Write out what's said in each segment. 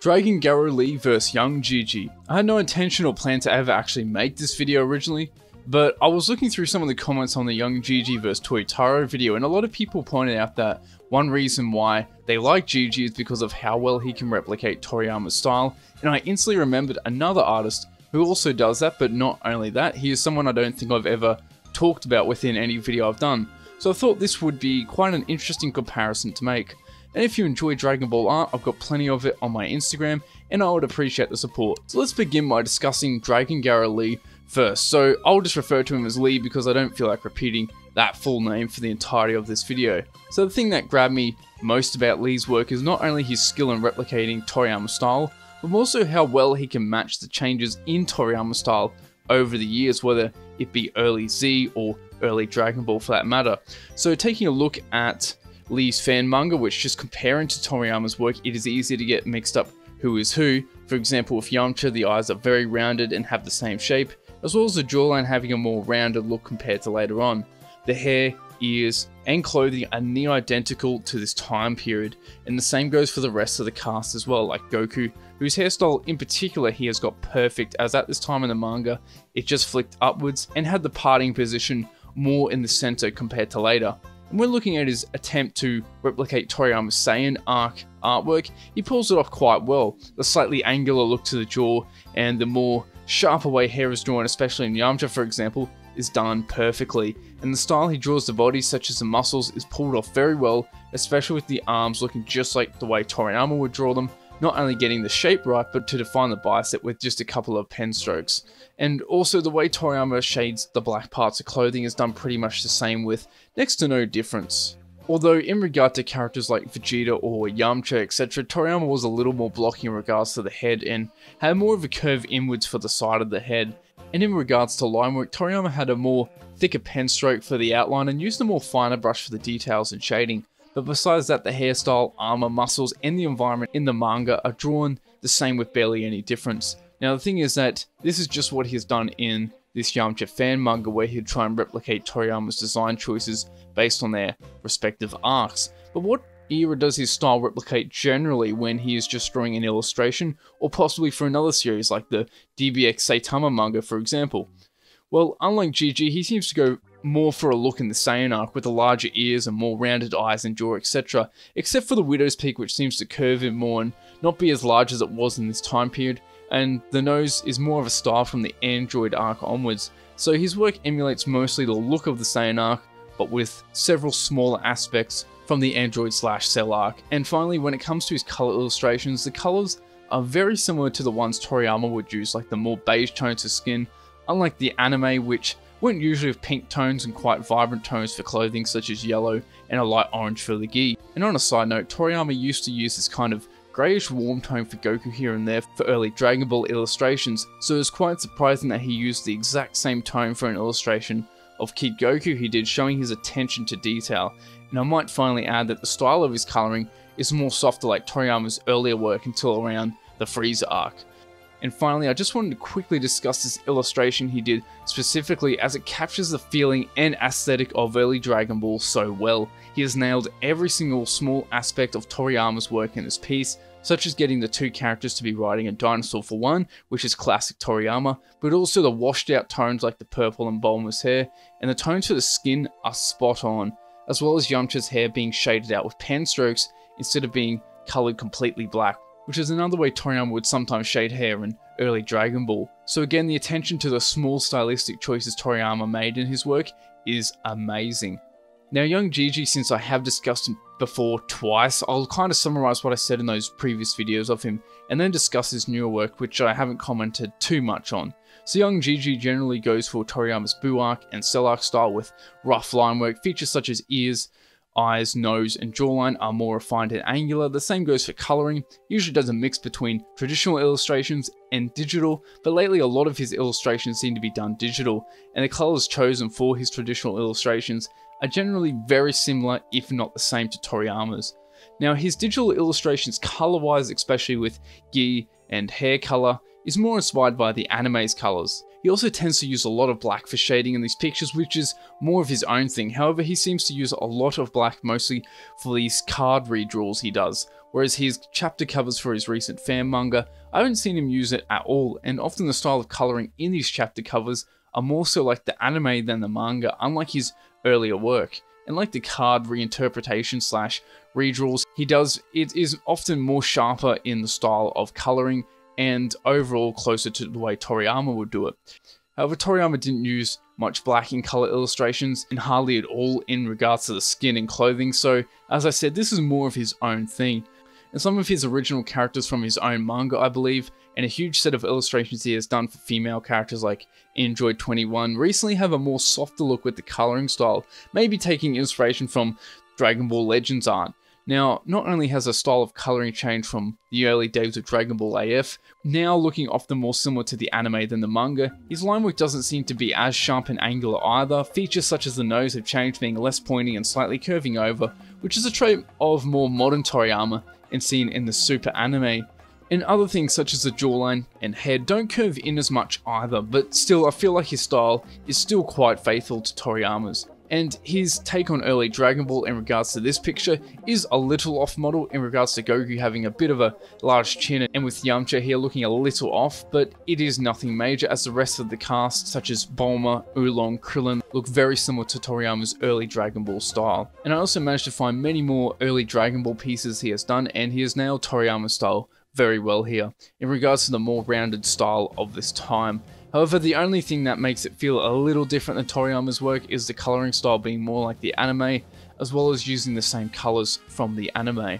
Dragon Garow Lee vs Young Jiji. I had no intention or plan to ever actually make this video originally, but I was looking through some of the comments on the Young Jiji vs Toriyama video, and a lot of people pointed out that one reason why they like Jiji is because of how well he can replicate Toriyama's style, and I instantly remembered another artist who also does that, but not only that, he is someone I don't think I've ever talked about within any video I've done. So I thought this would be quite an interesting comparison to make. And if you enjoy Dragon Ball art, I've got plenty of it on my Instagram, and I would appreciate the support. So let's begin by discussing Dragon Garow Lee first. So I'll just refer to him as Lee because I don't feel like repeating that full name for the entirety of this video. So the thing that grabbed me most about Lee's work is not only his skill in replicating Toriyama's style, but also how well he can match the changes in Toriyama's style over the years, whether it be early Z or early Dragon Ball for that matter. So taking a look at Lee's fan manga, which just comparing to Toriyama's work, it is easy to get mixed up who is who. For example, with Yamcha, the eyes are very rounded and have the same shape, as well as the jawline having a more rounded look compared to later on. The hair, ears, and clothing are near identical to this time period, and the same goes for the rest of the cast as well, like Goku, whose hairstyle in particular he has got perfect, as at this time in the manga, it just flicked upwards and had the parting position more in the center compared to later. And when looking at his attempt to replicate Toriyama's Saiyan arc artwork, he pulls it off quite well. The slightly angular look to the jaw and the more sharper way hair is drawn, especially in Yamcha for example, is done perfectly. And the style he draws the body, such as the muscles, is pulled off very well, especially with the arms looking just like the way Toriyama would draw them, not only getting the shape right, but to define the bicep with just a couple of pen strokes. And also the way Toriyama shades the black parts of clothing is done pretty much the same with next to no difference. Although in regard to characters like Vegeta or Yamcha etc, Toriyama was a little more blocky in regards to the head and had more of a curve inwards for the side of the head. And in regards to line work, Toriyama had a more thicker pen stroke for the outline and used a more finer brush for the details and shading. But besides that, the hairstyle, armor, muscles, and the environment in the manga are drawn the same with barely any difference. Now the thing is that this is just what he has done in this Yamcha fan manga, where he'd try and replicate Toriyama's design choices based on their respective arcs. But what era does his style replicate generally when he is just drawing an illustration, or possibly for another series like the DBX Saitama manga for example? Well, unlike Jiji, he seems to go more for a look in the Saiyan arc with the larger ears and more rounded eyes and jaw etc, except for the Widow's Peak, which seems to curve in more and not be as large as it was in this time period, and the nose is more of a style from the Android arc onwards. So his work emulates mostly the look of the Saiyan arc, but with several smaller aspects from the Android/Cell arc. And finally, when it comes to his color illustrations, the colors are very similar to the ones Toriyama would use, like the more beige tones of skin, unlike the anime, which went usually with pink tones and quite vibrant tones for clothing such as yellow and a light orange for the gi. And on a side note, Toriyama used to use this kind of greyish warm tone for Goku here and there for early Dragon Ball illustrations, so it's quite surprising that he used the exact same tone for an illustration of Kid Goku he did, showing his attention to detail. And I might finally add that the style of his colouring is more softer like Toriyama's earlier work until around the Frieza arc. And finally, I just wanted to quickly discuss this illustration he did specifically, as it captures the feeling and aesthetic of early Dragon Ball so well. He has nailed every single small aspect of Toriyama's work in this piece, such as getting the two characters to be riding a dinosaur for one, which is classic Toriyama, but also the washed out tones like the purple and bulbous hair, and the tones for the skin are spot on, as well as Yamcha's hair being shaded out with pen strokes instead of being coloured completely black, which is another way Toriyama would sometimes shade hair in early Dragon Ball. So again, the attention to the small stylistic choices Toriyama made in his work is amazing. Now Young Jiji, since I have discussed him before twice, I'll kind of summarise what I said in those previous videos of him, and then discuss his newer work, which I haven't commented too much on. So Young Jiji generally goes for Toriyama's Buu arc and Cell arc style with rough line work. Features such as ears, eyes, nose, and jawline are more refined and angular. The same goes for colouring. He usually does a mix between traditional illustrations and digital, but lately a lot of his illustrations seem to be done digital, and the colours chosen for his traditional illustrations are generally very similar, if not the same, to Toriyama's. Now his digital illustrations colour-wise, especially with gi and hair colour, is more inspired by the anime's colours. He also tends to use a lot of black for shading in these pictures, which is more of his own thing. However, he seems to use a lot of black mostly for these card redraws he does, whereas his chapter covers for his recent fan manga, I haven't seen him use it at all, and often the style of colouring in these chapter covers are more so like the anime than the manga, unlike his earlier work. And like the card reinterpretation slash redraws he does, it is often more sharper in the style of colouring and overall closer to the way Toriyama would do it. However, Toriyama didn't use much black in colour illustrations and hardly at all in regards to the skin and clothing, so as I said, this is more of his own thing. And some of his original characters from his own manga, I believe, and a huge set of illustrations he has done for female characters like Android 21 recently have a more softer look with the colouring style, maybe taking inspiration from Dragon Ball Legends art. Now, not only has the style of colouring changed from the early days of Dragon Ball AF, now looking often more similar to the anime than the manga, his line work doesn't seem to be as sharp and angular either. Features such as the nose have changed, being less pointy and slightly curving over, which is a trait of more modern Toriyama and seen in the super anime. And other things such as the jawline and head don't curve in as much either, but still I feel like his style is still quite faithful to Toriyama's. And his take on early Dragon Ball in regards to this picture is a little off model in regards to Goku having a bit of a large chin and with Yamcha here looking a little off, but it is nothing major as the rest of the cast such as Bulma, Oolong, Krillin look very similar to Toriyama's early Dragon Ball style. And I also managed to find many more early Dragon Ball pieces he has done, and he has nailed Toriyama's style very well here in regards to the more rounded style of this time. However, the only thing that makes it feel a little different than Toriyama's work is the colouring style being more like the anime, as well as using the same colours from the anime.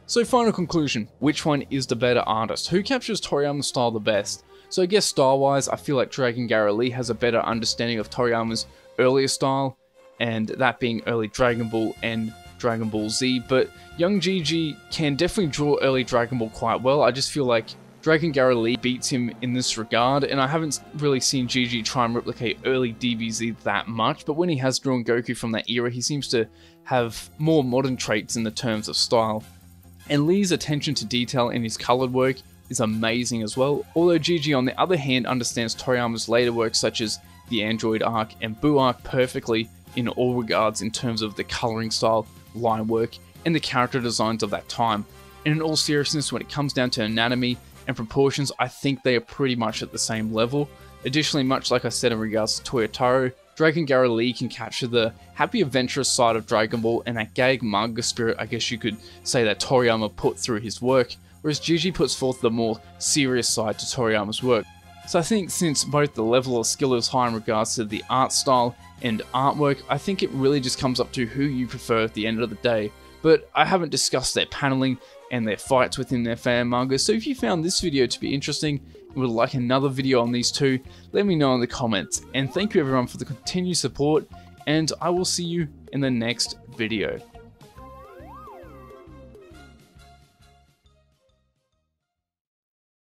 So final conclusion, which one is the better artist? Who captures Toriyama's style the best? So I guess style-wise, I feel like Dragon Garow Lee has a better understanding of Toriyama's earlier style, and that being early Dragon Ball and Dragon Ball Z, but young Jiji can definitely draw early Dragon Ball quite well. I just feel like Dragon Garow Lee beats him in this regard, and I haven't really seen Jiji try and replicate early DBZ that much, but when he has drawn Goku from that era, he seems to have more modern traits in the terms of style. And Lee's attention to detail in his coloured work is amazing as well, although Jiji on the other hand understands Toriyama's later works such as the Android arc and Buu arc perfectly in all regards in terms of the colouring style, line work, and the character designs of that time. And in all seriousness, when it comes down to anatomy and proportions, I think they are pretty much at the same level. Additionally, much like I said in regards to Toyotaro, Dragon Garow Lee can capture the happy adventurous side of Dragon Ball and that gag manga spirit, I guess you could say, that Toriyama put through his work, whereas Jiji puts forth the more serious side to Toriyama's work. So I think since both the level of skill is high in regards to the art style and artwork, I think it really just comes up to who you prefer at the end of the day. But I haven't discussed their paneling and their fights within their fan manga, so if you found this video to be interesting and would like another video on these two, let me know in the comments. And thank you everyone for the continued support, and I will see you in the next video.